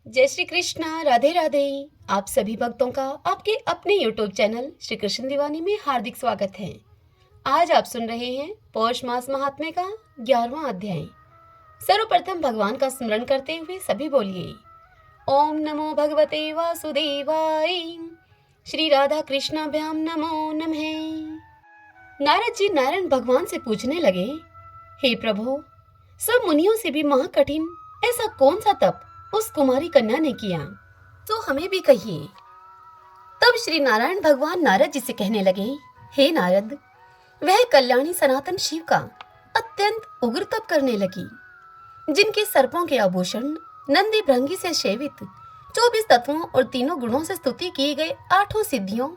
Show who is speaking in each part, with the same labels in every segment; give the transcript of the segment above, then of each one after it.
Speaker 1: जय श्री कृष्णा, राधे राधे। आप सभी भक्तों का आपके अपने YouTube चैनल श्री कृष्ण दीवानी में हार्दिक स्वागत है। आज आप सुन रहे हैं पौष मास महात्म्य का 11वां अध्याय। सर्वप्रथम भगवान का स्मरण करते हुए सभी बोलिए ओम नमो भगवते वासुदेवाय। श्री राधा कृष्णाभ्याम नमो नमः। नारद जी नारायण भगवान से पूछने लगे, हे प्रभु, सब मुनियों से भी महाकठिन ऐसा कौन सा तप उस कुमारी कन्या ने किया, तो हमें भी कहिए। तब श्री नारायण भगवान नारद जी से कहने लगे, हे नारद, वह कल्याणी सनातन शिव का अत्यंत उग्र तप करने लगी, जिनके सर्पों के आभूषण नंदी भृंगी से सेवित 24 तत्वों और तीनों गुणों से स्तुति किए गए 8 सिद्धियों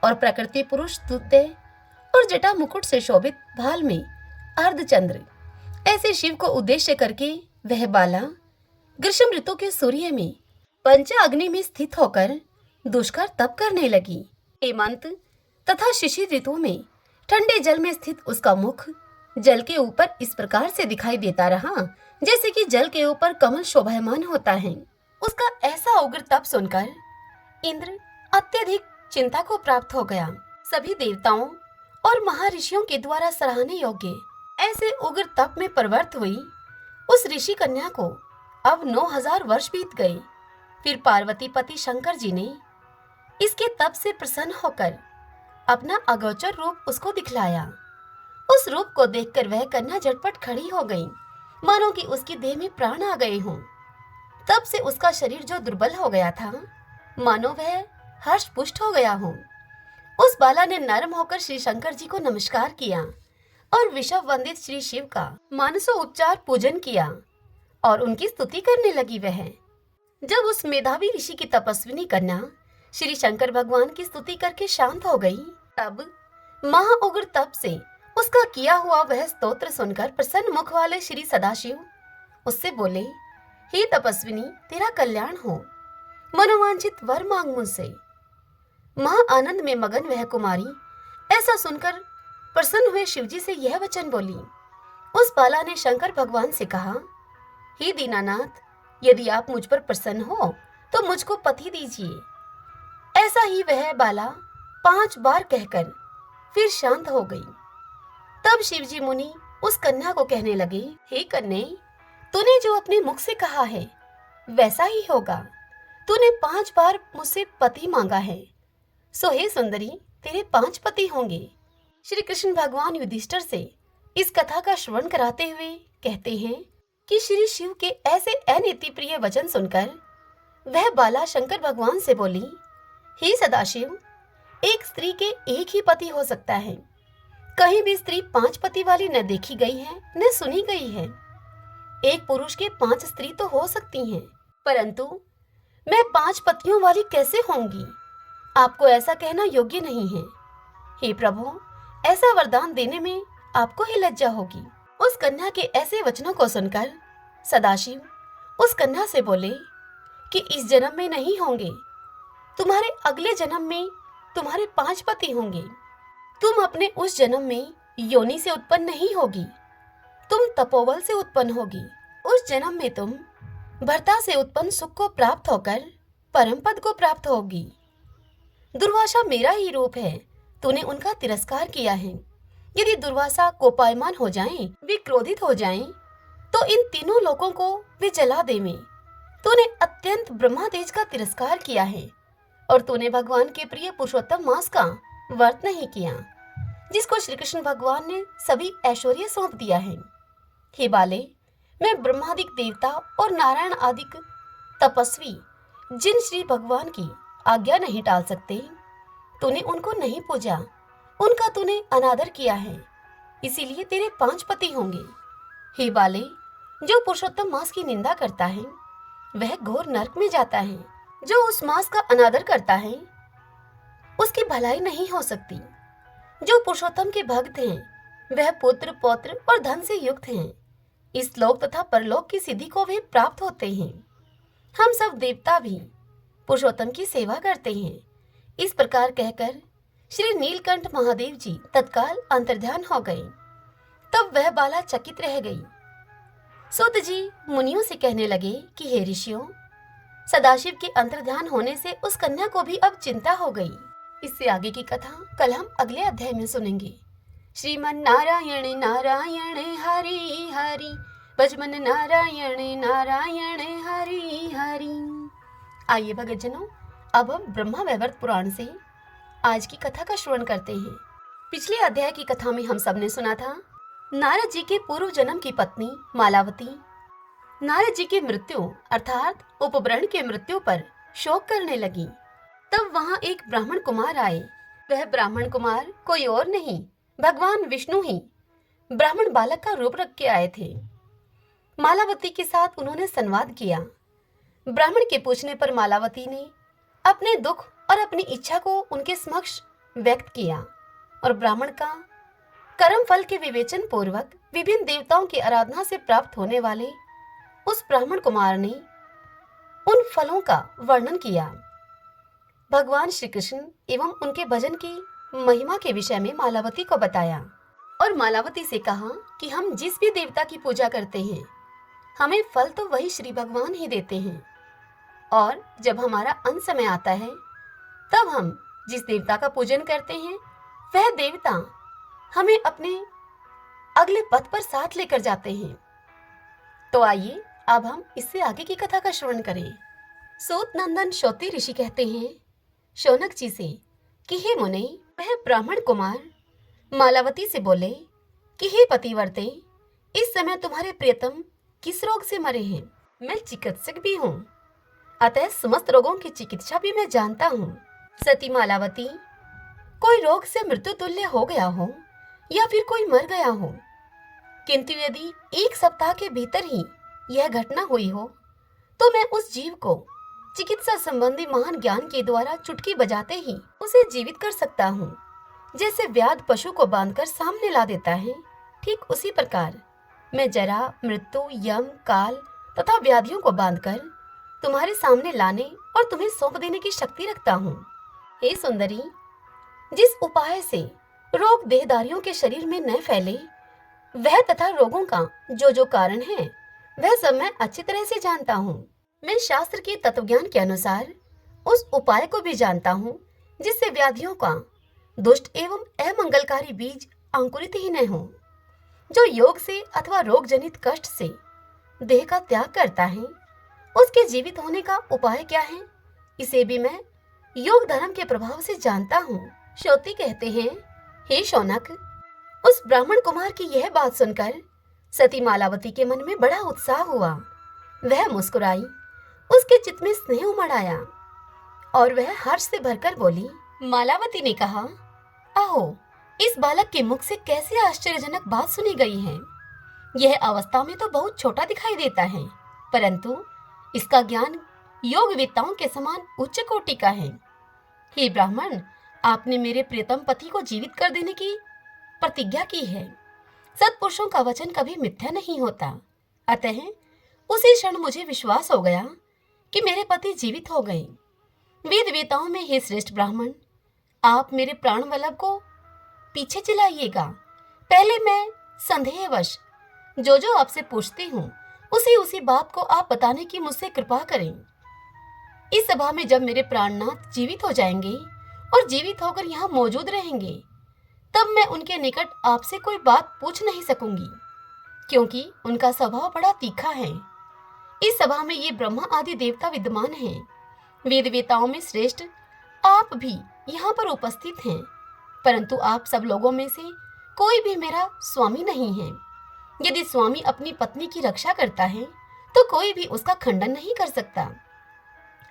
Speaker 1: और प्रकृति पुरुष स्तुत्य और जटा मुकुट से शोभित भाल में अर्धचंद्र ऐसे शिव को उद्देश्य करके वह बाला ग्रीष्म ऋतु के सूर्य में पंचा अग्नि में स्थित होकर दुष्कर तप करने लगी। हेमंत तथा शिशिर ऋतु में ठंडे जल में स्थित उसका मुख जल के ऊपर इस प्रकार से दिखाई देता रहा जैसे कि जल के ऊपर कमल शोभायमान होता है। उसका ऐसा उग्र तप सुनकर इंद्र अत्यधिक चिंता को प्राप्त हो गया। सभी देवताओं और महर्षियों के द्वारा सराहने योग्य ऐसे उग्र तप में प्रवृत्त हुई उस ऋषि कन्या को अब 9000 वर्ष बीत गए। फिर पार्वती पति शंकर जी ने इसके तप से प्रसन्न होकर अपना अगोचर रूप उसको दिखलाया। उस रूप को देखकर वह कन्या झटपट खड़ी हो गई, मानो कि उसकी देह में प्राण आ गए हों। तब से उसका शरीर जो दुर्बल हो गया था, मानो वह हर्ष पुष्ट हो गया हो। उस बाला ने नर्म होकर श्री शंकर जी को नमस्कार किया और विषव वंदित श्री शिव का मानसो उपचार पूजन किया और उनकी स्तुति करने लगी। वह जब उस मेधावी ऋषि की तपस्विनी कन्या श्री शंकर भगवान की स्तुति करके शांत हो गई, तब महाउग्र तप से उसका किया हुआ वह स्तोत्र सुनकर प्रसन्न मुख वाले श्री सदाशिव उससे बोले, हे तपस्विनी, तेरा कल्याण हो, मनोवांछित वर मांग मुझसे। महा आनंद में मगन वह कुमारी ऐसा सुनकर प्रसन्न हुए शिवजी से यह वचन बोली। उस बाला ने शंकर भगवान से कहा, हे दीनानाथ, यदि आप मुझ पर प्रसन्न हो तो मुझको पति दीजिए। ऐसा ही वह बाला 5 बार कहकर फिर शांत हो गई। तब शिवजी मुनि उस कन्या को कहने लगे, हे कन्ये, तूने जो अपने मुख से कहा है वैसा ही होगा। तूने 5 बार मुझसे पति मांगा है, सो हे सुंदरी, तेरे 5 पति होंगे। श्री कृष्ण भगवान युधिष्ठिर से इस कथा का श्रवण कराते हुए कहते हैं कि श्री शिव के ऐसे अनीति प्रिय वचन सुनकर वह बाला शंकर भगवान से बोली, हे सदाशिव, एक स्त्री के एक ही पति हो सकता है। कहीं भी स्त्री 5 पति वाली न देखी गई है न सुनी गई है। एक पुरुष के 5 स्त्री तो हो सकती हैं, परंतु मैं 5 पतियों वाली कैसे होंगी? आपको ऐसा कहना योग्य नहीं है। हे प्रभु, ऐसा वरदान देने में आपको ही लज्जा होगी। उस कन्या के ऐसे वचनों को सुनकर सदाशिव उस कन्या से बोले कि इस जन्म में नहीं होंगे, तुम्हारे अगले जन्म में तुम्हारे 5 पति होंगे। तुम अपने उस जन्म में योनि से उत्पन्न नहीं होगी, तुम तपोबल से उत्पन्न होगी। उस जन्म में तुम भर्ता से उत्पन्न सुख को प्राप्त होकर परम पद को प्राप्त होगी। दुर्वासा मेरा ही रूप है, तूने उनका तिरस्कार किया है। यदि दुर्वासा कोपायमान हो जाएं, वे क्रोधित हो जाएं, तो इन तीनों लोगों को वे जला देवें। तूने अत्यंत ब्रह्मादेज का तिरस्कार किया है और तूने भगवान के प्रिय पुरुषोत्तम मास का व्रत नहीं किया, जिसको श्री कृष्ण भगवान ने सभी ऐश्वर्य सौंप दिया है। हे बाले, मैं ब्रह्मादिक देवता और नारायण आदिक तपस्वी जिन श्री भगवान की आज्ञा नहीं टाल सकते, तूने उनको नहीं पूजा, उनका तूने अनादर किया है, इसीलिए तेरे 5 पति होंगे। हे बाले, जो पुरुषोत्तम मास की निंदा करता है वह घोर नरक में जाता है। जो उस मास का अनादर करता है उसकी भलाई नहीं हो सकती। जो पुरुषोत्तम के भक्त हैं वह पुत्र पौत्र और धन से युक्त हैं। इस लोक तथा परलोक की सिद्धि को वे प्राप्त होते हैं। हम सब देवता भी पुरुषोत्तम की सेवा करते हैं। इस प्रकार कहकर श्री नीलकंठ महादेव जी तत्काल अंतर्ध्यान हो गए। तब वह बाला चकित रह गई। सूत जी मुनियों से कहने लगे कि हे ऋषियों, सदाशिव के अंतर्ध्यान होने से उस कन्या को भी अब चिंता हो गई। इससे आगे की कथा कल हम अगले अध्याय में सुनेंगे। श्रीमन नारायण नारायण हरि हरि, भजमन नारायण नारायण हरि हरि। आइए भक्तजनों, अब हम ब्रह्मा वैवर्त पुराण से आज की कथा का श्रवण करते हैं। पिछले अध्याय की कथा में हम सबने सुना था नारद जी के पूर्व जन्म की पत्नी मालावती नारद जी की मृत्यु अर्थात उपबरण के मृत्यु पर शोक करने लगी। तब वहां एक ब्राह्मण कुमार आए। वह ब्राह्मण कुमार कोई और नहीं, भगवान विष्णु ही ब्राह्मण बालक का रूप रख के आए थे। मालावती के साथ उन्होंने संवाद किया। ब्राह्मण के पूछने पर मालावती ने अपने दुख और अपनी इच्छा को उनके समक्ष व्यक्त किया और ब्राह्मण का कर्म फल के विवेचन पूर्वक विभिन्न देवताओं की आराधना से प्राप्त होने वाले उस ब्राह्मण कुमार ने उन फलों का वर्णन किया। भगवान श्री कृष्ण एवं उनके भजन की महिमा के विषय में मालावती को बताया और मालावती से कहा कि हम जिस भी देवता की पूजा करते हैं हमें फल तो वही श्री भगवान ही देते हैं, और जब हमारा अंत समय आता है तब हम जिस देवता का पूजन करते हैं वह देवता हमें अपने अगले पथ पर साथ लेकर जाते हैं। तो आइए अब हम इससे आगे की कथा का श्रवण करें। सूत नंदन शौती ऋषि कहते हैं शौनक जी से कि हे मुने, वह ब्राह्मण कुमार मालावती से बोले कि हे पतिव्रते, इस समय तुम्हारे प्रियतम किस रोग से मरे हैं? मैं चिकित्सक भी हूँ, अतः समस्त रोगों की चिकित्सा भी मैं जानता हूँ। सती मालावती, कोई रोग से मृत्यु तुल्य हो गया हो या फिर कोई मर गया हो, किंतु यदि 1 सप्ताह के भीतर ही यह घटना हुई हो तो मैं उस जीव को चिकित्सा संबंधी महान ज्ञान के द्वारा चुटकी बजाते ही उसे जीवित कर सकता हूँ। जैसे व्याध पशु को बांधकर सामने ला देता है, ठीक उसी प्रकार मैं जरा, मृत्यु, यम, काल तथा व्याधियों को बांधकर तुम्हारे सामने लाने और तुम्हें सौंप देने की शक्ति रखता हूँ। हे सुंदरी, जिस उपाय से रोग देहधारियों के शरीर में न फैले वह तथा रोगों का जो कारण है वह सब मैं अच्छी तरह से जानता हूँ। मैं शास्त्र के तत्वज्ञान के अनुसार उस उपाय को भी जानता हूँ जिससे व्याधियों का दुष्ट एवं अमंगलकारी बीज अंकुरित ही न हो। जो योग से अथवा रोग जनित कष्ट से देह का त्याग करता है उसके जीवित होने का उपाय क्या है, इसे भी मैं योग धर्म के प्रभाव से जानता हूँ। शौती कहते हैं हे शौनक, उस ब्राह्मण कुमार की यह बात सुनकर सती मालावती के मन में बड़ा उत्साह हुआ। वह मुस्कुराई, उसके चित्त में स्नेह उमड़ आया और वह हर्ष से भरकर बोली। मालावती ने कहा, अहो, इस बालक के मुख से कैसी आश्चर्यजनक बात सुनी गई है। यह अवस्था में तो बहुत छोटा दिखाई देता है, परंतु इसका ज्ञान योगवेत्ताओं के समान उच्च कोटि का है। हे ब्राह्मण, आपने मेरे प्रियतम पति को जीवित कर देने की प्रतिज्ञा की है। सत्पुरुषों का वचन कभी मिथ्या नहीं होता, अतः उसी क्षण मुझे विश्वास हो गया कि मेरे पति जीवित हो गए। वेद वेताओं में हे श्रेष्ठ ब्राह्मण, आप मेरे प्राण वल्लभ को पीछे चलाइएगा। पहले मैं संदेहवश जो आपसे पूछती हूँ उसी बात को आप बताने की मुझसे कृपा करें। इस सभा में जब मेरे प्राणनाथ जीवित हो जाएंगे और जीवित होकर यहाँ मौजूद रहेंगे तब मैं उनके निकट आपसे कोई बात पूछ नहीं सकूंगी, क्योंकि उनका स्वभाव बड़ा तीखा है। इस सभा में ये ब्रह्मा आदि देवता विद्यमान हैं। वेद वेताओं में श्रेष्ठ आप भी यहाँ पर उपस्थित हैं, परंतु आप सब लोगों में से कोई भी मेरा स्वामी नहीं है। यदि स्वामी अपनी पत्नी की रक्षा करता है तो कोई भी उसका खंडन नहीं कर सकता,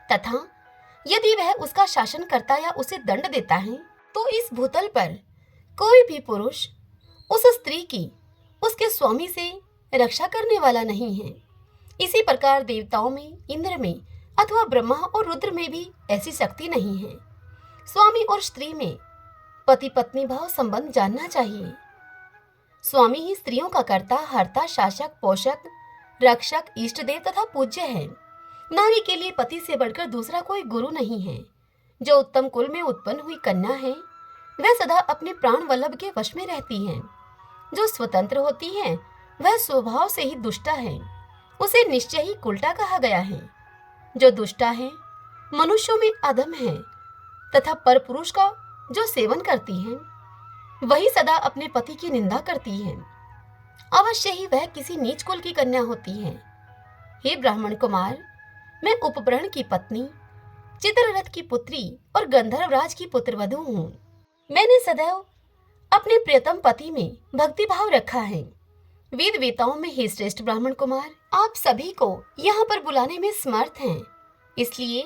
Speaker 1: तथा यदि वह उसका शासन करता या उसे दंड देता है तो इस भूतल पर कोई भी पुरुष उस स्त्री की उसके स्वामी से रक्षा करने वाला नहीं है। इसी प्रकार देवताओं में, इंद्र में अथवा ब्रह्मा और रुद्र में भी ऐसी शक्ति नहीं है। स्वामी और स्त्री में पति पत्नी भाव संबंध जानना चाहिए। स्वामी ही स्त्रियों का कर्ता, हर्ता, शासक, पोषक, रक्षक, इष्ट देव तथा पूज्य है। नारी के लिए पति से बढ़कर दूसरा कोई गुरु नहीं है। जो उत्तम कुल में उत्पन्न हुई कन्या है वह सदा अपने प्राण वल्लभ के वश में रहती है। जो स्वतंत्र होती है वह स्वभाव से ही दुष्टा है, उसे निश्चय ही कुलटा कहा गया है। जो दुष्टा है, मनुष्यों में अधम है तथा परपुरुष का जो सेवन करती हैं, वही सदा अपने पति की निंदा करती हैं। अवश्य ही वह किसी नीच कुल की कन्या होती है। हे ब्राह्मण कुमार, मैं उपब्रहण की पत्नी, चित्ररथ की पुत्री और गंधर्वराज की पुत्रवधू हूँ। मैंने सदैव अपने प्रियतम पति में भक्ति भाव रखा है। वेद वेताओं में हे श्रेष्ठ ब्राह्मण कुमार, आप सभी को यहाँ पर बुलाने में समर्थ हैं, इसलिए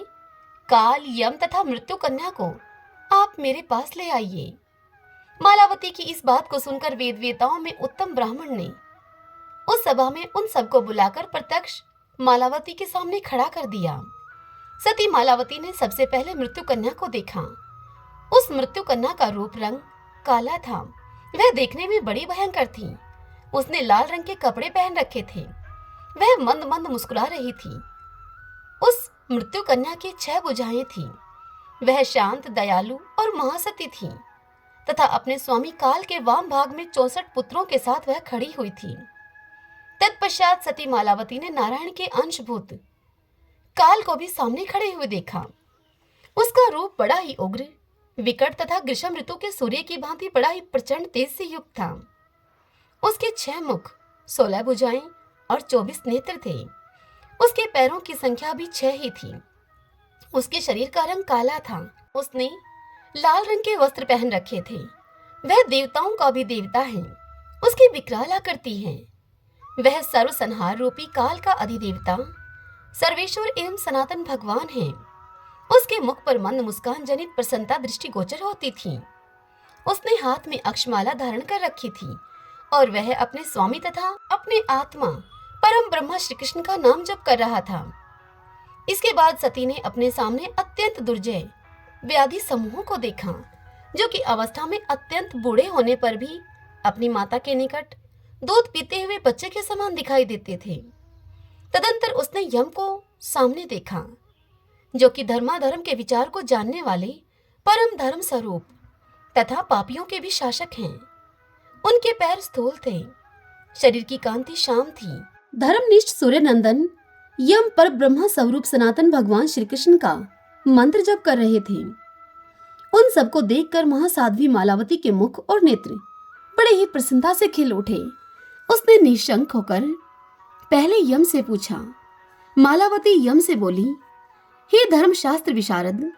Speaker 1: काल, यम तथा मृत्यु कन्या को आप मेरे पास ले आइए। मालावती की इस बात को सुनकर वेद वेताओं में उत्तम ब्राह्मण ने उस सभा में उन सबको बुलाकर प्रत्यक्ष मालावती के सामने खड़ा कर दिया। सती मालावती ने सबसे पहले मृत्यु कन्या को देखा। उस मृत्यु कन्या का रूप रंग काला था। वह देखने में बड़ी भयंकर थी। उसने लाल रंग के कपड़े पहन रखे थे। वह मंद मंद मुस्कुरा रही थी। उस मृत्यु कन्या की 6 भुजाएं थी। वह शांत, दयालु और महासती थी तथा अपने स्वामी काल के वाम भाग में 64 पुत्रों के साथ वह खड़ी हुई थी। तत्पश्चात सती मालावती ने नारायण के अंशभूत काल को भी सामने खड़े हुए देखा। उसका रूप बड़ा ही उग्र, विकट तथा ग्रीष्म ऋतु के सूर्य की भांति बड़ा ही प्रचंड तेज से युक्त था। उसके 6 मुख, 16 भुजाएं और 24 नेत्र थे। उसके पैरों की संख्या भी 6 ही थी। उसके शरीर का रंग काला था। उसने लाल रंग के वस्त्र पहन रखे थे। वह देवताओं का भी देवता है। उसकी विकराल आकृति है। वह सर्व संहार रूपी काल का अधिदेवता, सर्वेश्वर एवं सनातन भगवान है। उसके मुख पर मंद मुस्कान जनित प्रसन्नता दृष्टि गोचर होती थी। उसने हाथ में अक्षमाला धारण कर रखी थी और वह अपने स्वामी तथा अपने आत्मा परम ब्रह्मा श्री कृष्ण का नाम जप कर रहा था। इसके बाद सती ने अपने सामने अत्यंत दुर्जय व्याधि समूहों को देखा, जो कि अवस्था में अत्यंत बूढ़े होने पर भी अपनी माता के निकट दूध पीते हुए बच्चे के समान दिखाई देते थे। तदंतर उसने यम को सामने देखा, जो कि धर्माधर्म के विचार को जानने वाले परम धर्म स्वरूप तथा पापियों के भी शासक हैं। उनके पैर स्थूल थे, शरीर की कांति श्याम थी। धर्मनिष्ठ सूर्य नंदन यम पर ब्रह्मा स्वरूप सनातन भगवान श्री कृष्ण का मंत्र जप कर रहे थे। उन सबको देखकर महासाध्वी मालावती के मुख और नेत्र बड़े ही प्रसन्नता से खिल उठे। उसने निशंक होकर पहले यम से पूछा। मालावती यम से बोली, हे धर्मशास्त्र विशारद,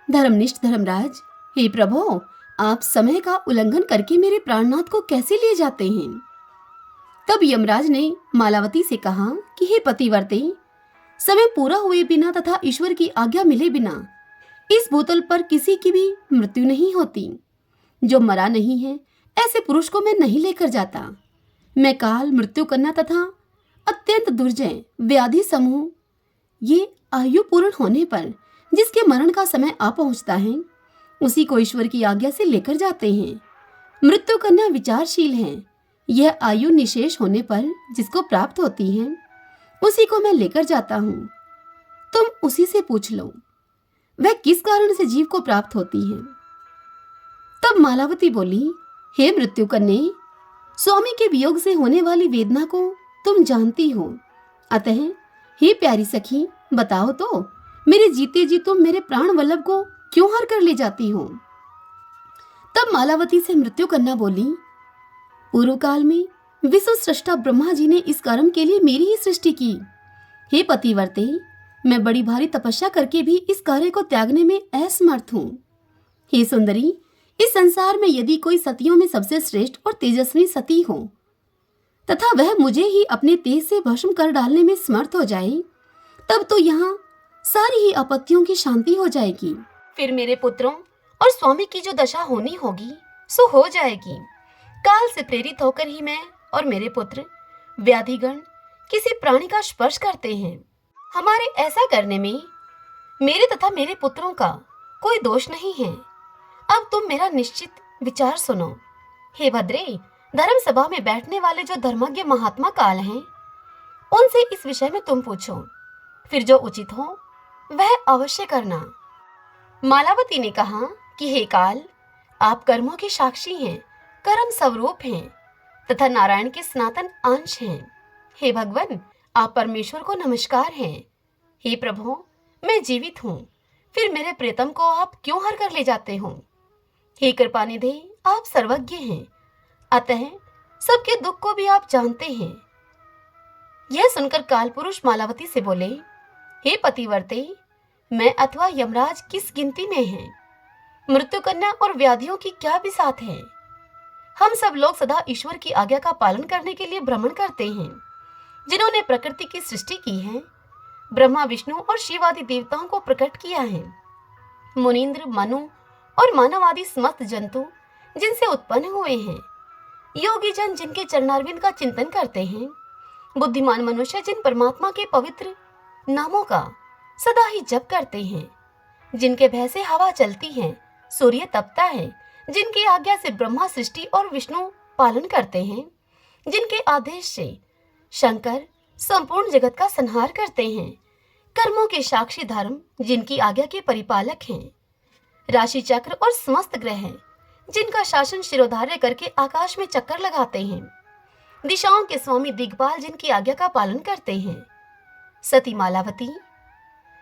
Speaker 1: धर्मनिष्ठ धर्मराज, हे प्रभो, आप समय का उल्लंघन करके मेरे प्राणनाथ को कैसे ले जाते हैं? तब यमराज ने मालावती से कहा कि हे पतिव्रते, समय पूरा हुए बिना तथा ईश्वर की आज्ञा मिले बिना इस भूतल पर किसी की भी मृत्यु नहीं होती। जो मरा नहीं है ऐसे पुरुष को मैं नहीं लेकर जाता। मैं काल, मृत्यु कन्या तथा अत्यंत दुर्जय व्याधि समूह, ये आयु पूर्ण होने पर जिसके मरण का समय आ पहुंचता है, उसी को ईश्वर की आज्ञा से लेकर जाते हैं। मृत्यु कन्या विचारशील है। यह आयु निशेष होने पर जिसको प्राप्त होती है, उसी को मैं लेकर जाता हूँ। तुम उसी से पूछ लो, वह किस कारण से जीव को प्राप्त होती है। तब मालावती बोली, हे मृत्यु कन्या, स्वामी के वियोग से होने वाली वेदना को तुम जानती हो। अतः हे प्यारी सखी, बताओ तो, मेरे जीते जी तुम मेरे प्राण वल्लभ को क्यों हर कर ले जाती हो? तब मालावती से मृत्यु कन्या बोली, पूर्व काल में विश्व सृष्टा ब्रह्मा जी ने इस कर्म के लिए मेरी ही सृष्टि की। हे पतिव्रते, मैं बड़ी भारी तपस्या करके भी इस कार्य को त्यागने में असमर्थ हूँ। हे सुंदरी, इस संसार में यदि कोई सतियों में सबसे श्रेष्ठ और तेजस्वी सती हो तथा वह मुझे ही अपने तेज से भस्म कर डालने में समर्थ हो जाए, तब तो यहाँ सारी ही आपत्तियों की शांति हो जाएगी। फिर मेरे पुत्रों और स्वामी की जो दशा होनी होगी सो हो जाएगी। काल से प्रेरित होकर ही मैं और मेरे पुत्र व्याधिगण किसी प्राणी का स्पर्श करते हैं। हमारे ऐसा करने में मेरे तथा मेरे पुत्रों का कोई दोष नहीं है। अब तुम मेरा निश्चित विचार सुनो। हे भद्रे, धर्म सभा में बैठने वाले जो धर्मज्ञ महात्मा काल हैं, उनसे इस विषय में तुम पूछो, फिर जो उचित हो वह अवश्य करना। मालावती ने कहा कि हे काल, आप कर्मों के साक्षी हैं, कर्म स्वरूप हैं तथा नारायण के सनातन अंश हैं। हे भगवान, आप परमेश्वर को नमस्कार हैं। हे प्रभु, मैं जीवित हूँ, फिर मेरे प्रियतम को आप क्यों हर कर ले जाते हो? हे कृपानिधि, आप सर्वज्ञ हैं, अतः सबके दुख को भी आप जानते हैं। यह सुनकर काल पुरुष मालावती से बोले, हे पतिवर्ते, मैं अथवा यमराज किस गिनती में हैं? मृत्यु कन्या और व्याधियों की क्या बिसात है? हम सब लोग सदा ईश्वर की आज्ञा का पालन करने के लिए भ्रमण करते हैं, जिन्होंने प्रकृति की सृष्टि की है, ब्रह्मा विष्णु और शिव आदि देवताओं को प्रकट किया है। मुनीन्द्र, मनु और मानव आदि समस्त जंतु जिनसे उत्पन्न हुए हैं, योगी जन जिनके चरणारविंद का चिंतन करते हैं, बुद्धिमान मनुष्य जिन परमात्मा के पवित्र नामों का सदा ही जप करते हैं, जिनके भय से हवा चलती है, सूर्य तपता है, जिनकी आज्ञा से ब्रह्मा सृष्टि और विष्णु पालन करते हैं, जिनके आदेश से शंकर संपूर्ण जगत का संहार करते हैं, कर्मों के साक्षी धर्म जिनकी आज्ञा के परिपालक हैं, राशि चक्र और समस्त ग्रह जिनका शासन शिरोधार्य करके आकाश में चक्कर लगाते हैं, दिशाओं के स्वामी दिग्पाल जिनकी आज्ञा का पालन करते हैं, सती मालावती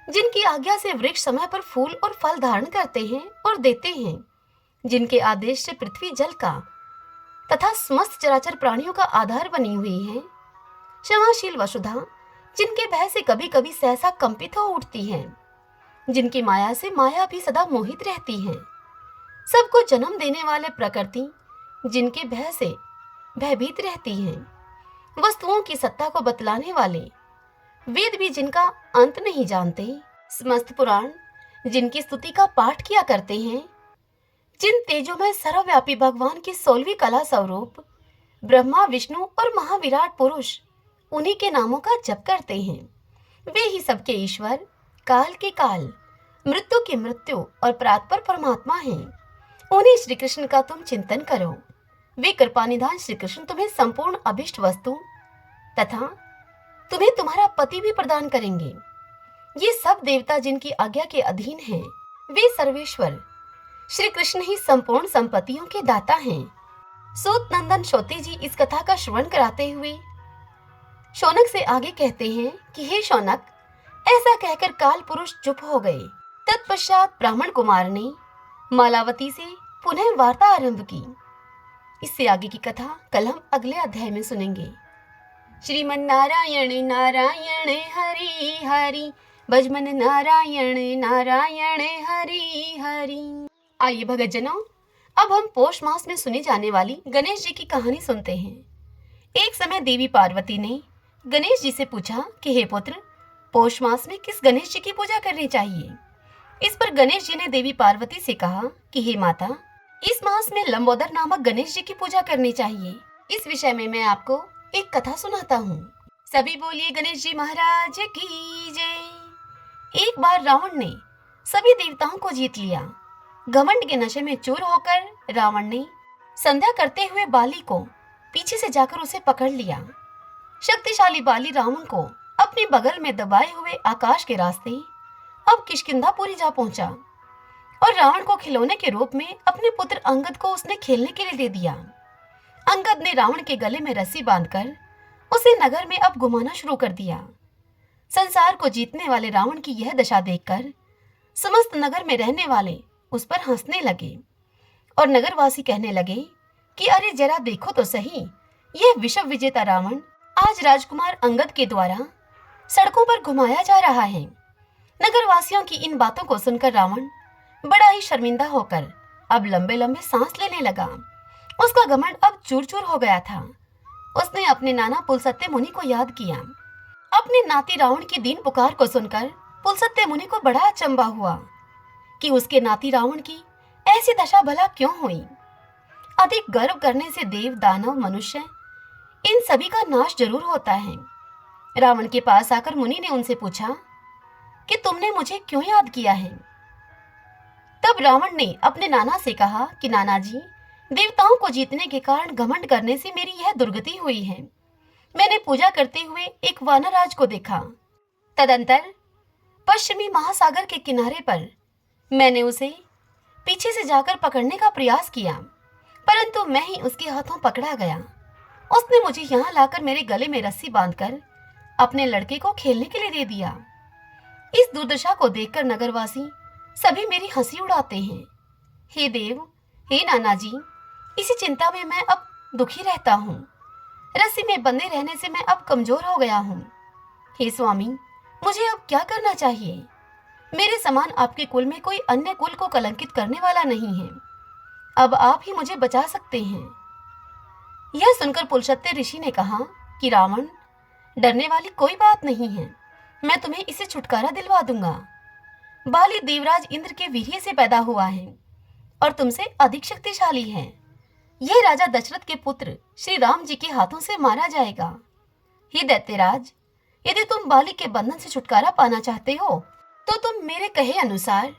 Speaker 1: जिनकी आज्ञा से वृक्ष समय पर फूल और फल धारण करते हैं और देते हैं, जिनके आदेश से पृथ्वी जल का तथा समस्त चराचर प्राणियों का आधार बनी हुई है, क्षमाशील वसुधा जिनके भय से कभी कभी सहसा कंपित हो उठती है, जिनकी माया से माया भी सदा मोहित रहती है, सबको जन्म देने वाले प्रकृति जिनके भय से भयभीत रहती हैं, वस्तुओं की सत्ता को बतलाने वाले वेद भी जिनका अंत नहीं जानते, समस्त पुराण जिनकी स्तुति का पाठ किया करते हैं, जिन तेजों में सर्वव्यापी भगवान की 16वीं कला स्वरूप ब्रह्मा विष्णु और महाविराट पुरुष उन्हीं के नामों का जप करते हैं, वे ही सबके ईश्वर, काल के काल, मृत्यु की मृत्यु और परात्पर परमात्मा हैं। उन्हीं श्री कृष्ण का तुम चिंतन करो, वे कृपानिधान श्री कृष्ण तुम्हें संपूर्ण अभिष्ट वस्तु तथा तुम्हें तुम्हारा पति भी प्रदान करेंगे। ये सब देवता जिनकी आज्ञा के अधीन हैं, वे सर्वेश्वर श्री कृष्ण ही संपूर्ण संपत्तियों के दाता हैं। सूत नंदन शोते जी इस कथा का श्रवण कराते हुए शौनक से आगे कहते हैं कि हे शौनक, ऐसा कहकर काल पुरुष चुप हो गए। तत्पश्चात ब्राह्मण कुमार ने मालावती से पुनः वार्ता आरंभ की। इससे आगे की कथा कल हम अगले अध्याय में सुनेंगे। श्रीमन नारायण नारायण हरि हरि, भजमन नारायण नारायण हरि हरि। आइए भगतजनों, अब हम पौष मास में सुनी जाने वाली गणेश जी की कहानी सुनते हैं। एक समय देवी पार्वती ने गणेश जी से पूछा कि हे पुत्र, पौष मास में किस गणेश जी की पूजा करनी चाहिए? इस पर गणेश जी ने देवी पार्वती से कहा कि हे माता, इस मास में लंबोदर नामक गणेश जी की पूजा करनी चाहिए। इस विषय में मैं आपको एक कथा सुनाता हूँ। सभी बोलिए गणेश जी महाराज की जय। एक बार रावण ने सभी देवताओं को जीत लिया। घमंड के नशे में चूर होकर रावण ने संध्या करते हुए बाली को पीछे से जाकर उसे पकड़ लिया। शक्तिशाली बाली रावण को अपने बगल में दबाए हुए आकाश के रास्ते अब किष्किंधापुरी जा पहुंचा और रावण को खिलौने के रूप में अपने पुत्र अंगद को उसने खेलने के लिए दे दिया। अंगद ने रावण के गले में रस्सी बांधकर उसे नगर में अब घुमाना शुरू कर दिया। संसार को जीतने वाले रावण की यह दशा देखकर समस्त नगर में रहने वाले उस पर हंसने लगे और नगरवासी कहने लगे कि अरे जरा देखो तो सही, यह विश्व विजेता रावण आज राजकुमार अंगद के द्वारा सड़कों पर घुमाया जा रहा है। नगरवासियों की इन बातों को सुनकर रावण बड़ा ही शर्मिंदा होकर अब लंबे लंबे सांस लेने लगा। उसका घमंड अब चूर चूर हो गया था। उसने अपने नाना पुलसत्य मुनि को याद किया। अपने नाती रावण की दीन पुकार को सुनकर पुलसत्य मुनि को बड़ा अचंभा हुआ कि उसके नाती रावण की ऐसी दशा भला क्यों हुई। अधिक गर्व करने से देव दानव मनुष्य इन सभी का नाश जरूर होता है। रावण के पास आकर मुनि ने उनसे पूछा कि तुमने मुझे क्यों याद किया है। तब रावण ने अपने नाना से कहा कि नाना जी, देवताओं को जीतने के कारण घमंड करने से मेरी यह दुर्गति हुई है। मैंने पूजा करते हुए एक वानरराज को देखा। तदंतर पश्चिमी महासागर के किनारे पर मैंने उसे पीछे से जाकर पकड़ने का प्रयास किया, परंतु मैं ही उसके हाथों पकड़ा गया। उसने मुझे यहाँ लाकर मेरे गले में रस्सी बांधकर अपने लड़के को खेलने के लिए दे दिया। इस दुर्दशा को देखकर नगरवासी सभी मेरी हंसी उड़ाते हैं। हे देव, हे नाना जी, इसी चिंता में मैं अब दुखी रहता हूँ। रस्सी में बंधे रहने से मैं अब कमजोर हो गया हूँ। हे स्वामी, मुझे अब क्या करना चाहिए? मेरे समान आपके कुल में कोई अन्य कुल को कलंकित करने वाला नहीं है। अब आप ही मुझे बचा सकते हैं। यह सुनकर पुलस्त्य ऋषि ने कहा कि रावण, डरने वाली कोई बात नहीं है, मैं तुम्हें इसे छुटकारा दिलवा दूंगा। बाली देवराज इंद्र के वीर्य से पैदा हुआ है और तुमसे अधिक शक्तिशाली है। यह राजा दशरथ के पुत्र श्री राम जी के हाथों से मारा जाएगा। हे दैत्यराज, यदि तुम बाली के बंधन से छुटकारा पाना चाहते हो तो तुम मेरे कहे अनुसार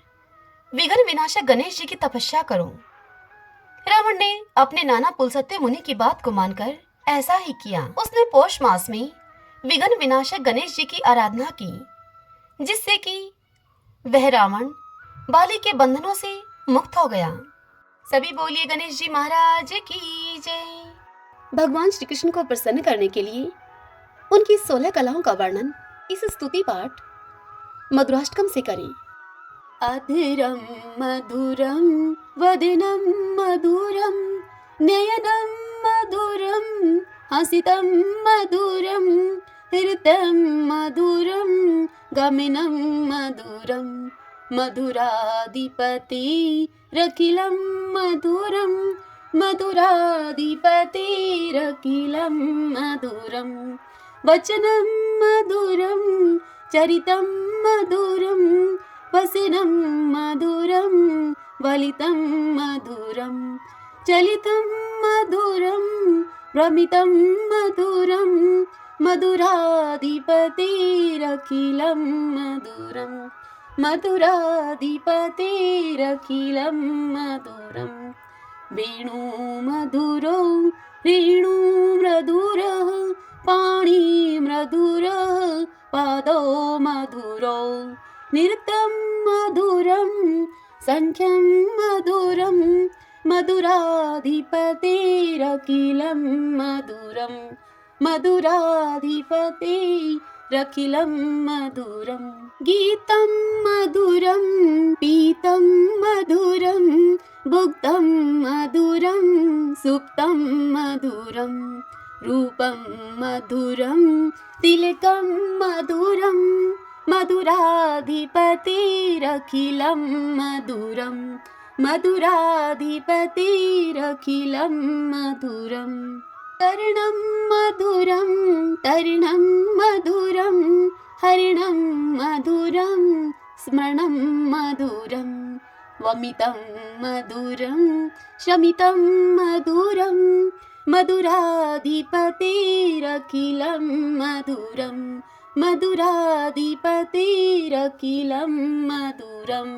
Speaker 1: विघ्न विनाशक गणेश जी की तपस्या करो। रावण ने अपने नाना पुलस्त्य मुनि की बात को मानकर ऐसा ही किया। उसने पौष मास में विघ्न विनाशक गणेश जी की आराधना की, जिससे कि वह रावण बाली के बंधनों से मुक्त हो गया। सभी बोलिए गणेश जी महाराज की जय। भगवान श्री कृष्ण को प्रसन्न करने के लिए उनकी 16 कलाओं का वर्णन इस स्तुति पाठ मधुराष्टकम से करें। अधरम मधुरम वदनम मधुरम नयनम मधुरम हसितम मधुरम हृतम मधुरम गमनम मधुरम मधुराधिपति रखिलम मधुरम मधुराधिपति रखिलम मधुरम वचनम मधुरम चरितं मधुरं वसनं मधुरं वलितं मधुरं चलितं मधुरं भ्रमितं मधुरं मधुराधिपतिरखिलं मधुरं मधुराधिपतिरखिलं मधुरं वेणु मधुरो रेणु मधुरः पाणि मधुरः पादो मधुरो नृत्यं मधुरं संख्यं मधुरं मधुराधिपतिरखिलं मधुरं मधुराधिपतिरखिलं मधुरं गीतं मधुरं पीतं मधुरं भुक्तं मधुरं सुप्तं मधुरं रूपं मधुरं तिलकं मधुरं मधुराधिपतिरखिलं मधुरं मधुराधिपतिरखिलं मधुरं तरणं मधुरं तरणं मधुरं हरिणं मधुरं स्मरणं मधुरं वमितं मधुरं शमितं मधुरं मधुराधिपतिरखिलं मधुरं मधुराधिपतिरखिलं मधुरं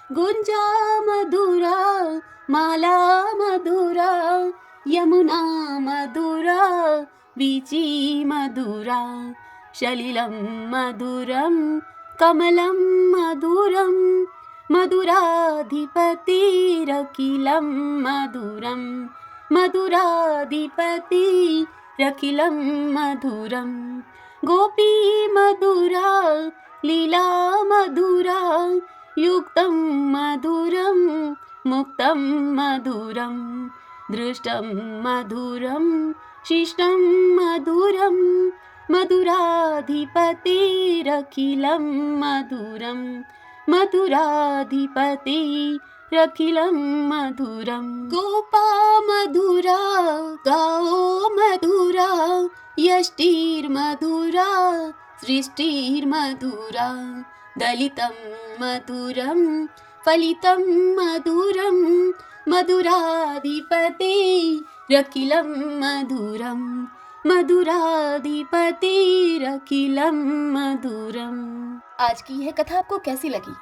Speaker 1: गुञ्जा मधुरा माला मधुरा यमुना मधुरा वीची मधुरा सलिलं मधुरं कमलं मधुरं मधुराधिपतिरखिलं मधुरं मधुराधिपतिरखिलं मधुरं गोपी मधुरा लीला मधुरा युक्तं मधुरं मुक्तं मधुरं दृष्टं मधुरं शिष्टं मधुरं मधुराधिपतिरखिलं मधुरं मधुराधिपतिरखिलं मधुरं गोपा मधुरा गाओ मधुरा यष्टिर्मधुरा सृष्टिर्मधुरा दलितं मधुरं फलितं मधुरं मधुराधिपतिरखिलं मधुरं मधुराधिपतिरखिलं मधुरं। आज की यह कथा आपको कैसी लगी?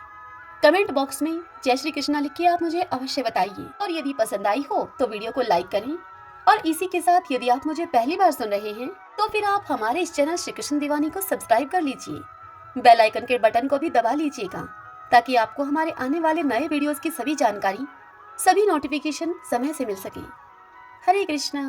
Speaker 1: कमेंट बॉक्स में जय श्री कृष्णा लिख के आप मुझे अवश्य बताइए। और यदि पसंद आई हो तो वीडियो को लाइक करें। और इसी के साथ यदि आप मुझे पहली बार सुन रहे हैं तो फिर आप हमारे इस चैनल श्री कृष्ण दीवानी को सब्सक्राइब कर लीजिए। बेल आइकन के बटन को भी दबा लीजिएगा ताकि आपको हमारे आने वाले नए वीडियोस की सभी जानकारी, सभी नोटिफिकेशन समय से मिल सके। हरे कृष्णा।